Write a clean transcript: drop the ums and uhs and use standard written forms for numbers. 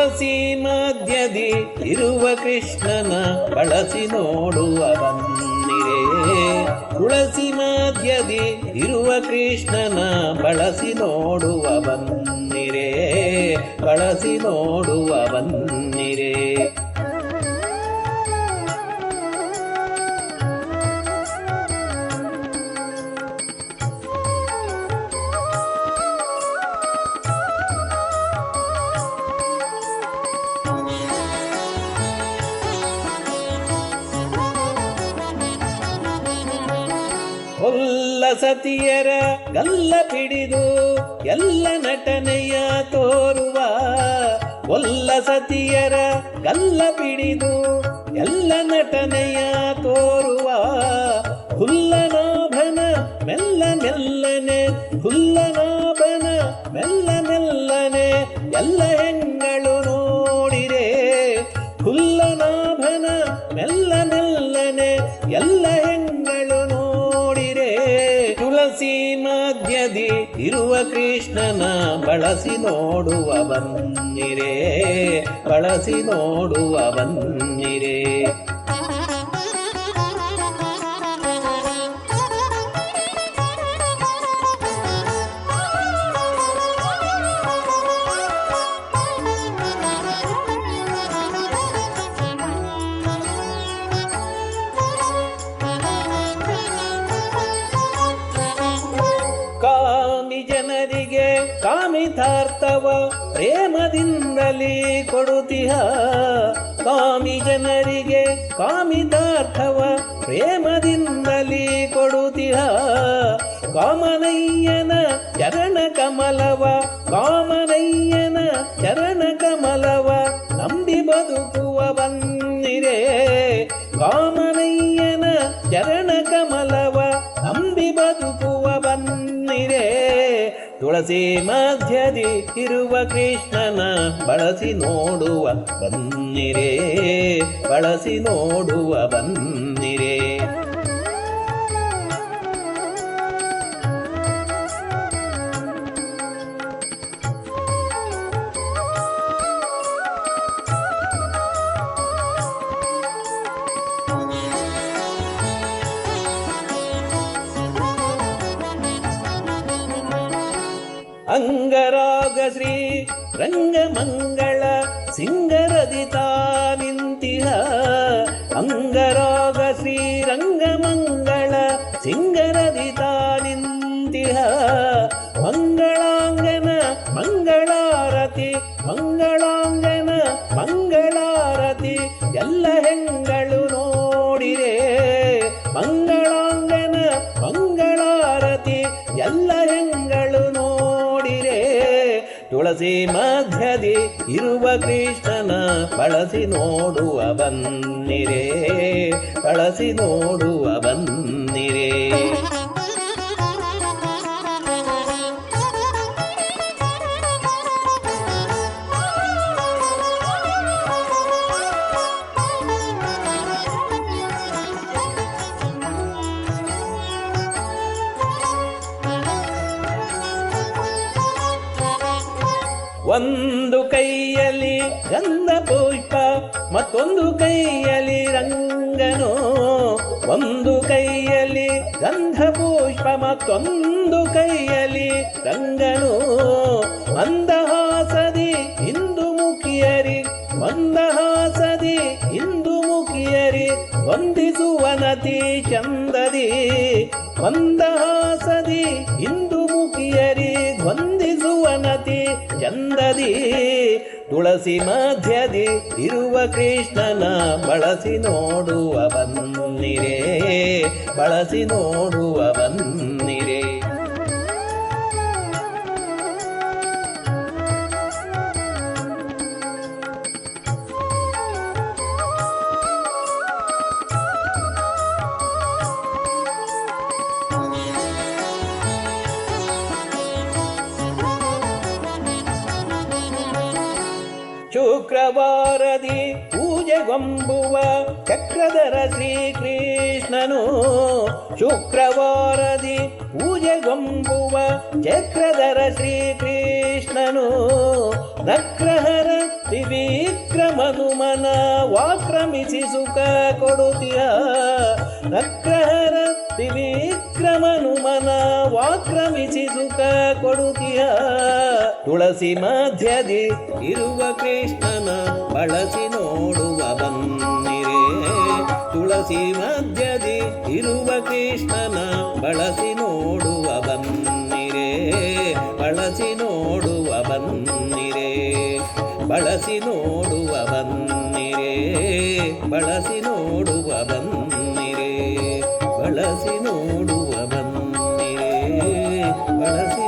ತುಳಸಿ ಮಧ್ಯದಿ ಇರುವ ಕೃಷ್ಣನ ಬಳಸಿ ನೋಡುವ ಬನ್ನಿರೇ. ತುಳಸಿ ಮಧ್ಯದಿ ಇರುವ ಕೃಷ್ಣನ ಬಳಸಿ ನೋಡುವ ಬನ್ನಿರೇ, ಬಳಸಿ ನೋಡುವ ಬನ್ನಿರೇ. ಒಲ್ಲ ಸತಿಯರ ಗಲ್ಲ ಪಿಡಿದು ಎಲ್ಲ ನಟನೆಯ ತೋರುವ, ಒಲ್ಲ ಸತಿಯರ ಗಲ್ಲ ಪಿಡಿದು ಎಲ್ಲ ನಟನೆಯ ತೋರುವ, ಹುಲ್ಲನಾಭನ ಮೆಲ್ಲ ಮೆಲ್ಲನೆ, ಹುಲ್ಲನಾಭನ ಮೆಲ್ಲ ಮೆಲ್ಲನೆ ಎಲ್ಲ ಹೆಂಗಳು ನೋಡಿರೆ, ಹುಲ್ಲನಾಭನ ಮೆಲ್ಲ ಮೆಲ್ಲನೆ ಎಲ್ಲ ಹೆಂಗಳು ನೋಡಿರೆ. ತುಳಸಿ ಮಧ್ಯದಿ ಇರುವ ಕೃಷ್ಣನ ಬಳಸಿ ನೋಡುವ ಬನ್ನಿರೇ, ಬಳಸಿ ನೋಡುವ ಬನ್ನಿರೇ. ಕಾಮಿ ಜನರಿಗೆ ಕಾಮಿತಾರ್ಥವ ಪ್ರೇಮದಿಂದಲೇ ಕೊಡುತ್ತಿಹ, ಕಾಮಿ ಜನರಿಗೆ ಕಾಮಿತಾರ್ಥವ ಪ್ರೇಮದಿಂದಲೇ ಕೊಡುತ್ತಿಹ. ಕಾಮನಯ್ಯನ ಚರಣ ಕಮಲವ, ಕಾಮನಯ್ಯನ ಚರಣ ಕಮಲವ ನಂಬಿ ಬದುಕುವ ಬನ್ನಿರೇ, ಕಾಮನಯ್ಯನ ಚರಣ ಕಮಲವ ನಂಬಿ ಬದುಕುವ ಬನ್ನಿರೇ. ತುಳಸಿ ಮಧ್ಯದಿ ಇರುವ ಕೃಷ್ಣನ ಬಳಸಿ ನೋಡುವ ಬನ್ನಿರೇ, ಬಳಸಿ ನೋಡುವ ಬನ್ನಿರೇ. ಅಂಗರಾಗ ಶ್ರೀ ರಂಗಮಂಗಳ ಸಿಂಗರದಿ ನಿಂತಿಹ, ಅಂಗರಾಗ ಶ್ರೀ ರಂಗಮಂಗಳ ಸಿಂಗರದಿ ನಿಂತಿಹ. ಮಂಗಳಾಂಗನ ಮಂಗಳಾರತಿ, ಮಂಗಳಾಂಗನ ಮಂಗಳಾರತಿ ಎಲ್ಲ ಹೆಂಗಳು ನೋಡಿರೆ, ಮಂಗಳಾಂಗನ ಮಂಗಳಾರತಿ ಎಲ್ಲ ಹೆಂಗಳು ನೋಡಿರೆ. ತುಳಸಿ ಮಧ್ಯದಿ ಇರುವ ಕೃಷ್ಣನ ಬಳಸಿ ನೋಡುವ ಬನ್ನಿರೇ, ಬಳಸಿ ನೋಡುವ ಬನ್ನಿರೇ. ಒಂದು ಕೈಯಲ್ಲಿ ಗಂಧ ಪುಷ್ಪ ಮತ್ತೊಂದು ಕೈಯಲ್ಲಿ ರಂಗನು, ಒಂದು ಕೈಯಲ್ಲಿ ಗಂಧ ಪುಷ್ಪ ಮತ್ತೊಂದು ಕೈಯಲ್ಲಿ ರಂಗನು. ಮಂದಹಾಸದಿ ಇಂದು ಮುಖಿಯರಿ, ಮಂದಹಾಸದಿ ಇಂದು ಮುಖಿಯರಿ ವಂದಿಸುವನತಿ ಚಂದದಿ, ಮಂದಹಾಸದಿ ಇಂದು ಮುಖಿಯರಿ ವಂದಿಸುವನತಿ ಚಂದದಿ. ತುಳಸಿ ಮಧ್ಯದಿ ಇರುವ ಕೃಷ್ಣನ ಬಳಸಿ ನೋಡುವ ಬನ್ನಿರೇ, ಬಳಸಿ ನೋಡುವ ಬನ್ನಿರೇ. ಶುಕ್ರವಾರದಿ ಪೂಜೆಗೊಮ್ಮೆ ಪೂಜೆಗೊಂಬುವ ಚಕ್ರಧರ ಶ್ರೀಕೃಷ್ಣನು ಶುಕ್ರವಾರದಿ ಪೂಜೆಗೊಂಬುವ ಚಕ್ರಧರ ಶ್ರೀಕೃಷ್ಣನು ನಕ್ರಹರ ತ್ರಿವಿಕ್ರಮನು ಮನವಾಕ್ರಮಿಸಿ ಸುಖ ಕೊಡುತ್ತೀಯ ನಕ್ರಹರ ತ್ರಿವಿಕ್ರಮನು ಮನವಾಕ್ರಮಿಸಿ ಸುಖ ಕೊಡುತ್ತೀಯ ತುಳಸಿ ಮಧ್ಯದಿ ಇರುವ ಕೃಷ್ಣನ ಬಳಸಿ ನೋಡುವ ಬನ್ನಿರೆ ತುಳಸಿ ಮಧ್ಯದಿ ಇರುವ ಕೃಷ್ಣನ ಬಳಸಿ ನೋಡುವ ಬನ್ನಿರೆ ಬಳಸಿ ನೋಡುವ ಬನ್ನಿರೆ ಬಳಸಿ ನೋಡುವ ಬನ್ನಿರೆ ಬಳಸಿ ನೋಡುವ ಬನ್ನಿರೆ ಬಳಸಿ ನೋಡುವ ಬನ್ನಿರೆ ಬಳಸಿ